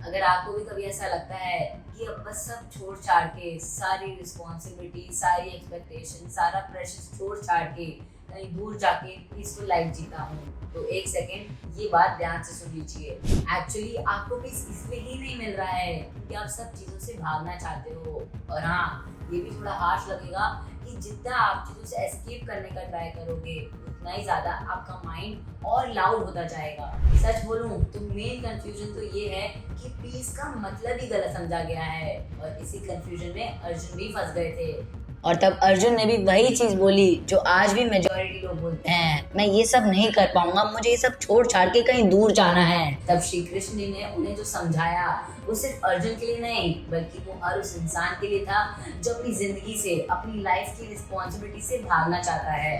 अगर आपको भी कभी ऐसा लगता है कि अब बस सब छोड़ छाड़ के, सारी रिस्पॉन्सिबिलिटी, सारी एक्सपेक्टेशन, सारा प्रेशर छोड़ छाड़ के कहीं दूर जाके पीसफुल लाइफ जीता हूँ, तो एक सेकेंड ये बात ध्यान से सुन लीजिए। एक्चुअली आपको पीस इसलिए ही नहीं मिल रहा है कि आप सब चीज़ों से भागना चाहते हो। और हाँ, ये भी थोड़ा हार्श लगेगा कि जितना आप चीज़ों से एस्केप करने का ट्राई करोगे, उतना ही ज़्यादा आपका माइंड और लाउड होता जाएगा। सच बोलूं तो मेन कंफ्यूजन तो ये है कि पीस का मतलब ही गलत समझा गया है, और इसी कंफ्यूजन में अर्जुन भी फंस गए थे। और तब अर्जुन ने भी वही चीज बोली जो आज भी मेजॉरिटी लोग बोलते हैं, मैं ये सब नहीं कर पाऊंगा, मुझे ये सब छोड़ छाड़ के कहीं दूर जाना है। तब श्री कृष्ण ने उन्हें जो समझाया वो सिर्फ अर्जुन के लिए नहीं, बल्कि वो हर उस इंसान के लिए था जो अपनी जिंदगी से, अपनी लाइफ की रिस्पॉन्सिबिलिटी से भागना चाहता है।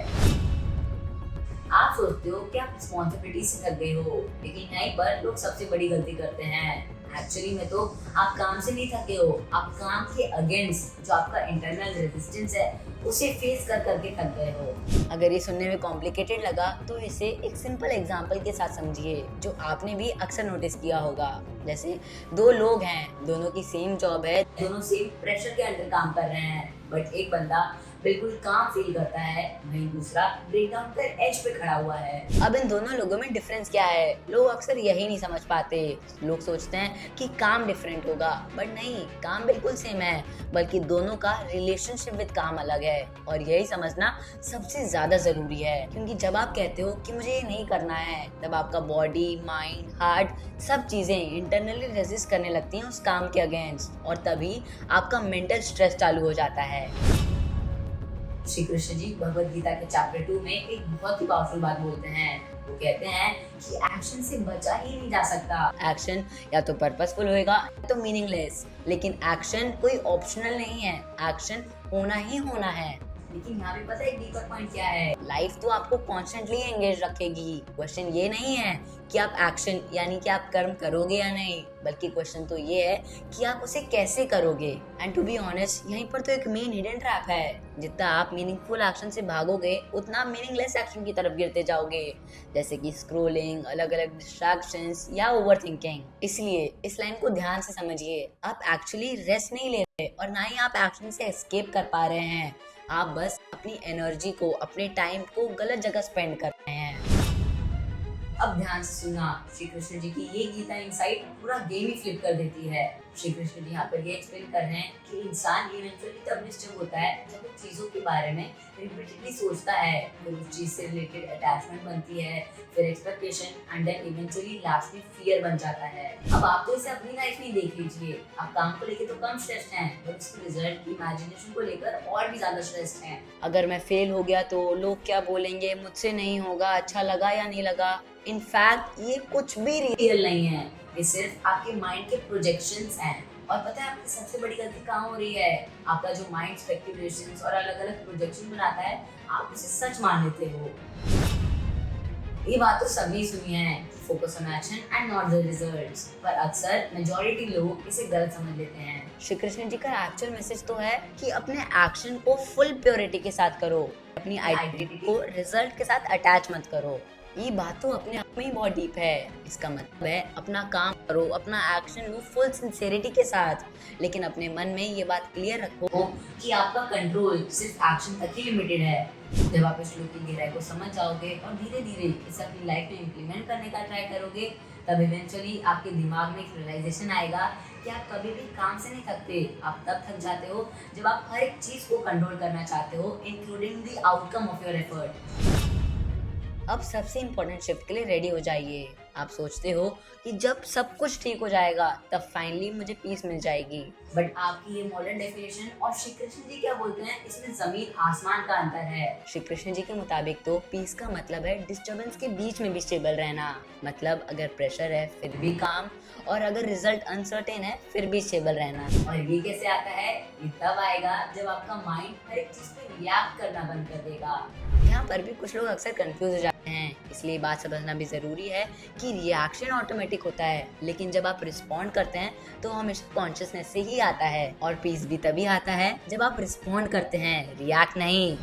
आप सोचते हो कि आप रिस्पॉन्सिबिलिटी से थक गए हो, लेकिन यहीं पर लोग सबसे बड़ी गलती करते हैं। एक्चुअली में तो आप काम से नहीं थके हो, आप काम के अगेंस्ट जो आपका इंटरनल रेजिस्टेंस है उसे फेस कर करके थक गए हो। अगर ये सुनने में कॉम्प्लिकेटेड लगा तो इसे एक सिंपल एग्जांपल के साथ समझिए जो आपने भी अक्सर नोटिस किया होगा। जैसे दो लोग हैं, दोनों की सेम जॉब है, दोनों सेम प्रेशर के अंडर काम कर रहे हैं, बट एक बंदा बिल्कुल काम फील करता है, वहीं दूसरा ब्रेकडाउन पर एज पे खड़ा हुआ है। अब इन दोनों लोगों में डिफरेंस क्या है? लोग अक्सर यही नहीं समझ पाते। लोग सोचते हैं कि काम डिफरेंट होगा, बट नहीं, काम बिल्कुल सेम है, बल्कि दोनों का रिलेशनशिप विद काम अलग है। और यही समझना सबसे ज्यादा जरूरी है, क्योंकि जब आप कहते हो कि मुझे ये नहीं करना है, तब आपका बॉडी, माइंड, हार्ट सब चीजें इंटरनली रेजिस्ट करने लगती हैं उस काम के अगेंस्ट, और तभी आपका मेंटल स्ट्रेस चालू हो जाता है। श्री कृष्ण जी भगवद गीता के चैप्टर 2 में एक बहुत ही पावरफुल बात बोलते हैं। वो कहते हैं कि एक्शन से बचा ही नहीं जा सकता। एक्शन या तो पर्पसफुल होएगा या तो मीनिंगलेस, लेकिन एक्शन कोई ऑप्शनल नहीं है, एक्शन होना ही होना है। लेकिन यहाँ पे पता है एक डीपर पॉइंट क्या है? लाइफ तो आपको कॉन्स्टेंटली एंगेज रखेगी। क्वेश्चन ये नहीं है कि आप एक्शन यानी कि आप कर्म करोगे या नहीं, बल्कि क्वेश्चन तो ये है कि आप उसे कैसे करोगे। एंड टू बी ऑनेस्ट, यहीं पर तो एक मेन हिडन ट्रैप है। जितना आप मीनिंगफुल एक्शन से भागोगे, उतना मीनिंगलेस एक्शन की तरफ गिरते जाओगे, जैसे कि स्क्रोलिंग, अलग अलग डिस्ट्रैक्शंस या ओवरथिंकिंग। इसलिए इस लाइन को ध्यान से समझिए। आप एक्चुअली रेस्ट नहीं ले रहे और ना ही आप एक्शन से एस्केप कर पा रहे हैं। आप बस अपनी एनर्जी को, अपने टाइम को गलत जगह स्पेंड कर रहे हैं। अब ध्यान से सुनना, श्री कृष्ण जी की ये गीता इंसाइट पूरा गेम ही फ्लिप कर देती है। श्री कृष्ण जी यहाँ पर ये एक्सप्लेन कर रहे हैं कि इंसान इवेंचुअली तब डिस्टर्ब होता है जब वो चीजों के बारे में रिपीटेडली सोचता है, फिर उस चीज से रिलेटेड अटैचमेंट बनती है, फिर expectation, and then eventually last में फियर बन जाता है। अब आप तो इसे अपनी लाइफ में देख लीजिए। आप काम को लेकर तो कम स्ट्रेस्ड हैं, पर उसके रिजल्ट की इमेजिनेशन को लेकर और भी ज्यादा स्ट्रेस्ड हैं। अगर मैं फेल हो गया तो लोग क्या बोलेंगे, मुझसे नहीं होगा, अच्छा लगा या नहीं लगा। इनफैक्ट ये कुछ भी रियल नहीं है, ये सिर्फ आपके माइंड के प्रोजेक्शंस हैं। और पता है आपकी सबसे बड़ी गलती कहाँ हो रही है? आपका जो माइंड स्पेक्युलेशंस और अलग अलग प्रोजेक्शन बनाता है, आप उसे सच मान लेते हो। ये बात तो सभी सुनी है, focus on action and not the results, पर अक्सर मेजॉरिटी लोग इसे गलत समझ लेते हैं। श्री कृष्ण जी का एक्चुअल मैसेज तो है कि अपने एक्शन को फुल प्योरिटी के साथ करो, अपनी आइडेंटिटी को रिजल्ट के साथ अटैच मत करो। ये बात तो अपने आप में ही बहुत डीप है। इसका मतलब है अपना काम करो, अपना एक्शन लो फुल सिंसेरिटी के साथ, लेकिन अपने मन में ये बात क्लियर रखो कि आपका कंट्रोल सिर्फ एक्शन तक ही लिमिटेड है। जब आप इस श्लोक की गहराई को समझ जाओगे और धीरे धीरे इसे अपनी लाइफ में इम्प्लीमेंट करने का ट्राई करोगे, तब इवेंचुअली आपके दिमाग में एक रियलाइजेशन आएगा कि आप कभी भी काम से नहीं थकते। आप तब थक जाते हो जब आप हर एक चीज को कंट्रोल करना चाहते हो, including the outcome of your effort. अब सबसे इम्पोर्टेंट शिफ्ट के लिए रेडी हो जाइए। आप सोचते हो कि जब सब कुछ ठीक हो जाएगा तब फाइनली मुझे पीस मिल जाएगी, बट आपकी ये मॉडर्न डेफिनेशन और श्री कृष्ण जी क्या बोलते हैं, इसमें जमीन आसमान का अंतर है। श्री कृष्ण जी के मुताबिक तो पीस का मतलब है डिस्टर्बेंस के बीच में भी स्टेबल रहना। मतलब अगर प्रेशर है फिर भी काम, और अगर रिजल्ट अनसर्टेन है फिर भी स्टेबल रहना। और ये कैसे आता है? ये तब आएगा जब आपका माइंड हर एक चीज पे रिएक्ट करना बंद कर देगा। यहाँ पर भी कुछ लोग अक्सर कंफ्यूज हो जाते हैं, इसलिए बात समझना भी जरूरी है कि रिएक्शन ऑटोमेटिक होता है, लेकिन जब आप रिस्पॉन्ड करते हैं तो हमेशा कॉन्शियसनेस से ही आता है। और पीस भी तभी आता है जब आप रिस्पॉन्ड करते हैं, रिएक्ट नहीं।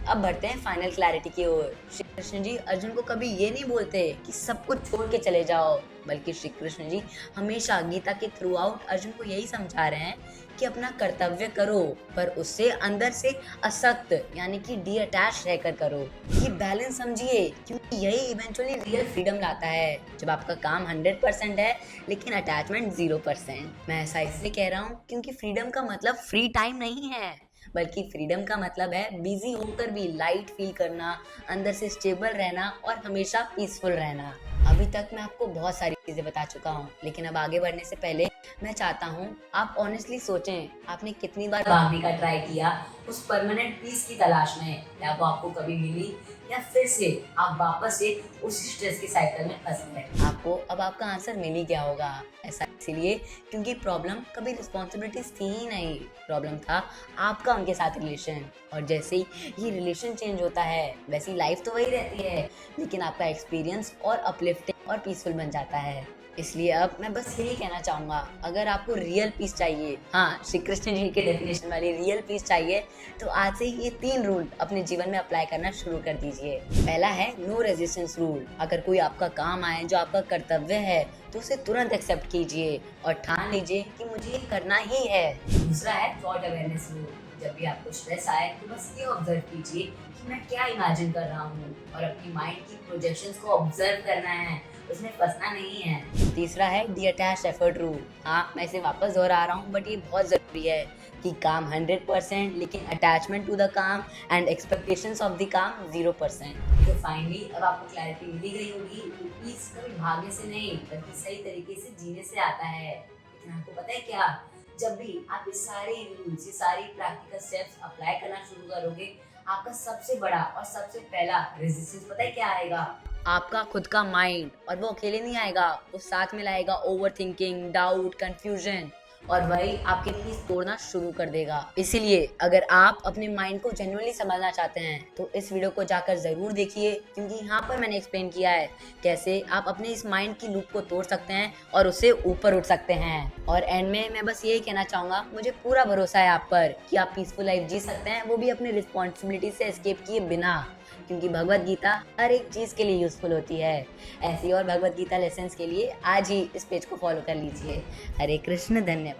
अब बढ़ते हैं फाइनल क्लैरिटी की ओर। श्री कृष्ण जी अर्जुन को कभी ये नहीं बोलते कि सब कुछ छोड़ के चले जाओ, बल्कि श्री कृष्ण जी हमेशा गीता के थ्रू आउट अर्जुन को यही समझा रहे हैं कि अपना कर्तव्य करो, पर उससे अंदर से असक्त यानी कि डी अटैच रहकर करो। ये बैलेंस समझिए, क्योंकि यही इवेंचुअली रियल फ्रीडम लाता है, जब आपका काम 100% है लेकिन अटैचमेंट 0%। मैं ऐसा इसलिए कह रहा हूँ क्योंकि फ्रीडम का मतलब फ्री टाइम नहीं है, बल्कि फ्रीडम का मतलब है बिजी होकर भी लाइट फील करना, अंदर से स्टेबल रहना और हमेशा पीसफुल रहना। अभी तक मैं आपको बहुत सारी चीजें बता चुका हूँ, लेकिन अब आगे बढ़ने से पहले मैं चाहता हूँ आप ऑनेस्टली सोचें, आपने कितनी बार भागने का ट्राई किया उस परमानेंट पीस की तलाश में, या वो आपको कभी मिली, या फिर से आप वापस से उसी स्ट्रेस के साइकिल में फंस गए। आपको अब आपका आंसर मिल ही गया होगा। ऐसा इसीलिए क्योंकि प्रॉब्लम कभी रिस्पॉन्सिबिलिटीज थी ही नहीं, प्रॉब्लम था आपका उनके साथ रिलेशन। और जैसे ही ये रिलेशन चेंज होता है वैसी लाइफ तो वही रहती है, लेकिन आपका एक्सपीरियंस और अपलिफ्टिंग और पीसफुल बन जाता है। इसलिए अब मैं बस यही कहना चाहूँगा, अगर आपको रियल पीस चाहिए, हाँ श्री कृष्ण जी के डेफिनेशन वाली रियल पीस चाहिए, तो आज से ये 3 रूल अपने जीवन में अप्लाई करना शुरू कर दीजिए। पहला है नो रेजिस्टेंस रूल। अगर कोई आपका काम आए जो आपका कर्तव्य है तो उसे तुरंत एक्सेप्ट कीजिए और ठान लीजिए कि मुझे ये करना ही है। दूसरा है थॉट अवेयरनेस रूल। जब भी आपको स्ट्रेस आए तो बस ये ऑब्जर्व कीजिए कि मैं क्या इमेजिन कर रहा हूँ, और अपनी माइंड की प्रोजेक्शंस को ऑब्जर्व करना है, उसमें फंसना नहीं है। तीसरा है डी अटैच एफर्ट रूल। हाँ मैं इसे वापस दोहरा रहा हूँ, बट ये बहुत ज़रूरी है कि काम 100% लेकिन अटैचमेंट टू द काम एंड एक्सपेक्टेशंस ऑफ द काम 0%। तो फाइनली अब आपको क्लैरिटी मिली गई होगी कि पीस कभी भागने से नहीं बल्कि सही तरीके से जीने से आता है। लेकिन आपको पता है क्या, जब भी आप ये सारे रूल्स, ये सारी प्रैक्टिकल स्टेप्स अप्लाई करना शुरू करोगे, आपका सबसे बड़ा और सबसे पहला रेजिस्टेंस पता है क्या आएगा? आपका खुद का माइंड। और वो अकेले नहीं आएगा, वो साथ में लाएगा ओवर थिंकिंग, डाउट, कंफ्यूजन, और वही आपके पीस तोड़ना शुरू कर देगा। इसीलिए अगर आप अपने माइंड को जेन्युइनली समझना चाहते हैं तो इस वीडियो को जाकर जरूर देखिए, क्योंकि यहाँ पर मैंने एक्सप्लेन किया है कैसे आप अपने इस माइंड की लूप को तोड़ सकते हैं और उससे ऊपर उठ सकते हैं। और एंड में मैं बस यही कहना चाहूंगा, मुझे पूरा भरोसा है आप पर कि आप पीसफुल लाइफ जी सकते हैं, वो भी अपनी रिस्पॉन्सिबिलिटी से एस्केप किए बिना, क्योंकि भगवत गीता हर एक चीज़ के लिए यूजफुल होती है। ऐसी और भगवत गीता लेसन्स के लिए आज ही इस पेज को फॉलो कर लीजिए। हरे कृष्ण, धन्यवाद।